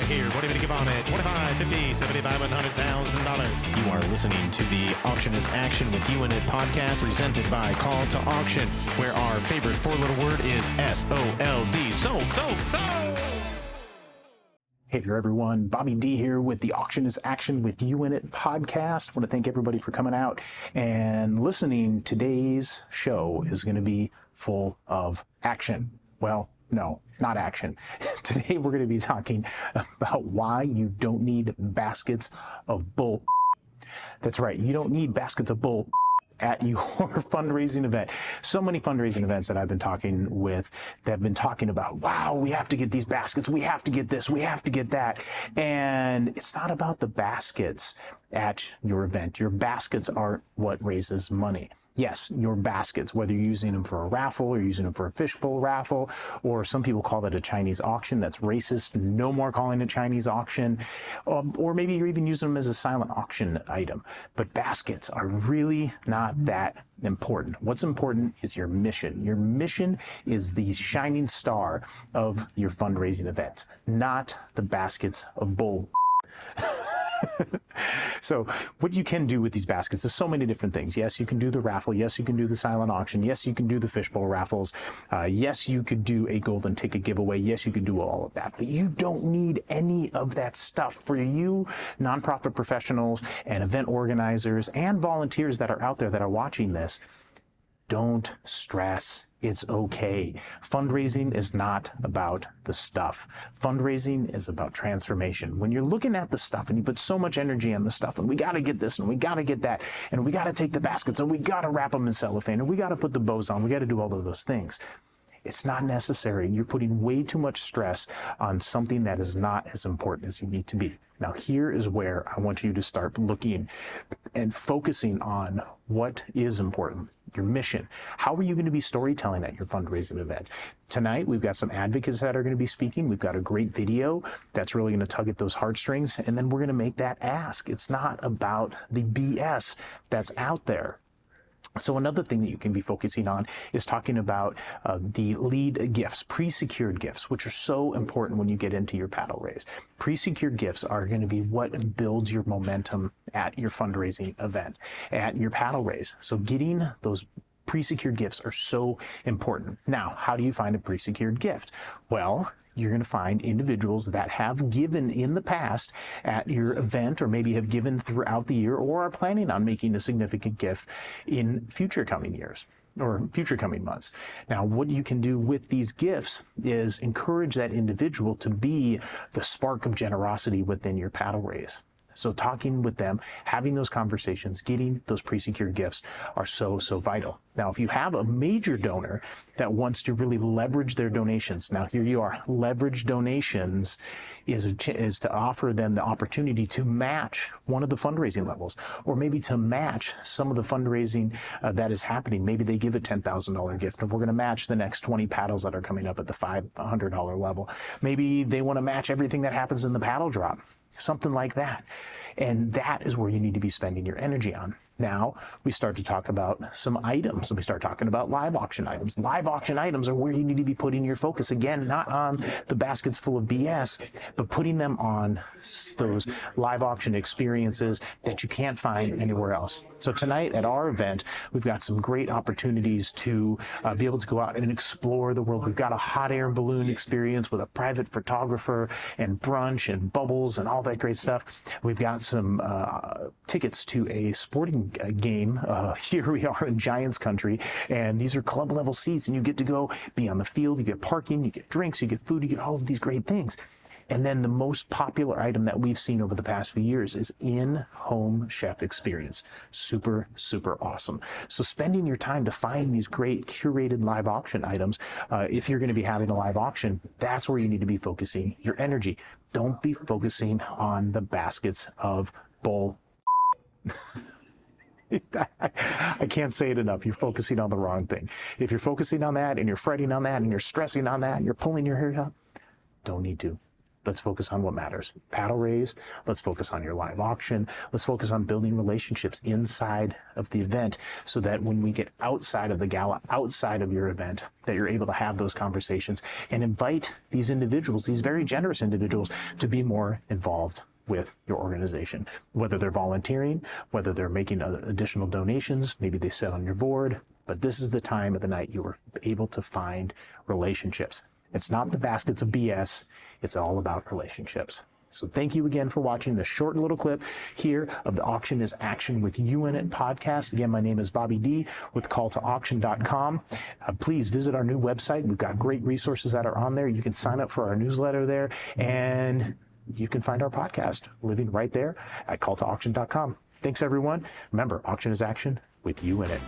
here. What do you give on it? 25, 50, 75, $100,000. You are listening to the Auction is Action with You in It podcast presented by Call to Auction, where our favorite four-letter word is S-O-L-D. Sold. Hey there, everyone. Bobby D here with the Auction is Action with You in It podcast. I want to thank everybody for coming out and listening. Today's show is going to be full of action. Well, no, not action. Today we're going to be talking about why you don't need baskets of bull. That's right. You don't need baskets of bull at your fundraising event. So many fundraising events that I've been talking with that have been talking about, wow, we have to get these baskets, we have to get this, we have to get that. And it's not about the baskets at your event. Your baskets aren't what raises money. Yes, your baskets, whether you're using them for a raffle or using them for a fishbowl raffle, or some people call that a Chinese auction. That's racist. No more calling it Chinese auction. Or maybe you're even using them as a silent auction item. But baskets are really not that important. What's important is your mission. Your mission is the shining star of your fundraising event, not the baskets of bull. So what you can do with these baskets is so many different things. Yes, you can do the raffle. Yes, you can do the silent auction. Yes, you can do the fishbowl raffles. Yes, you could do a golden ticket giveaway. Yes, you can do all of that. But you don't need any of that stuff. For you nonprofit professionals and event organizers and volunteers that are out there that are watching this, don't stress. It's okay. Fundraising is not about the stuff. Fundraising is about transformation. When you're looking at the stuff and you put so much energy on the stuff, and we got to get this and we got to get that, and we got to take the baskets and we got to wrap them in cellophane and we got to put the bows on, we got to do all of those things. It's not necessary. You're putting way too much stress on something that is not as important as you need to be. Now, here is where I want you to start looking and focusing on what is important, your mission. How are you going to be storytelling at your fundraising event? Tonight, we've got some advocates that are going to be speaking. We've got a great video that's really going to tug at those heartstrings, and then we're going to make that ask. It's not about the BS that's out there. So another thing that you can be focusing on is talking about the lead gifts, pre-secured gifts, which are so important when you get into your paddle raise. Pre-secured gifts are going to be what builds your momentum at your fundraising event, at your paddle raise. So getting those pre-secured gifts are so important. Now, how do you find a pre-secured gift? Well, you're going to find individuals that have given in the past at your event, or maybe have given throughout the year, or are planning on making a significant gift in future coming years or future coming months. Now, what you can do with these gifts is encourage that individual to be the spark of generosity within your paddle raise. So talking with them, having those conversations, getting those pre-secured gifts are so vital. Now, if you have a major donor that wants to really leverage their donations, now here you are. Leverage donations is to offer them the opportunity to match one of the fundraising levels, or maybe to match some of the fundraising that is happening. Maybe they give a $10,000 gift, and we're going to match the next 20 paddles that are coming up at the $500 level. Maybe they want to match everything that happens in the paddle drop. Something like that. And that is where you need to be spending your energy on. Now, we start to talk about some items, and we start talking about live auction items. Live auction items are where you need to be putting your focus. Again, not on the baskets full of BS, but putting them on those live auction experiences that you can't find anywhere else. So tonight at our event, we've got some great opportunities to be able to go out and explore the world. We've got a hot air balloon experience with a private photographer and brunch and bubbles and all that great stuff. We've got some tickets to a sporting game. Here we are in Giants country, and these are club level seats, and you get to go be on the field. You get parking, you get drinks, you get food, you get all of these great things. And then the most popular item that we've seen over the past few years is in-home chef experience. Super awesome. So spending your time to find these great curated live auction items, if you're going to be having a live auction, that's where you need to be focusing your energy. Don't be focusing on the baskets of bull. I can't say it enough. You're focusing on the wrong thing. If you're focusing on that and you're fretting on that and you're stressing on that and you're pulling your hair out, don't need to. Let's focus on what matters. Paddle raise. Let's focus on your live auction. Let's focus on building relationships inside of the event so that when we get outside of the gala, outside of your event, that you're able to have those conversations and invite these individuals, these very generous individuals, to be more involved with your organization, whether they're volunteering, whether they're making additional donations, maybe they sit on your board, but this is the time of the night you are able to find relationships. It's not the baskets of BS, it's all about relationships. So thank you again for watching this short little clip here of the Auction is Action with You in It podcast. Again, my name is Bobby D with calltoauction.com. Please visit our new website. We've got great resources that are on there. You can sign up for our newsletter there, and you can find our podcast living right there at calltoauction.com. Thanks, everyone. Remember, Auction is Action with You in It.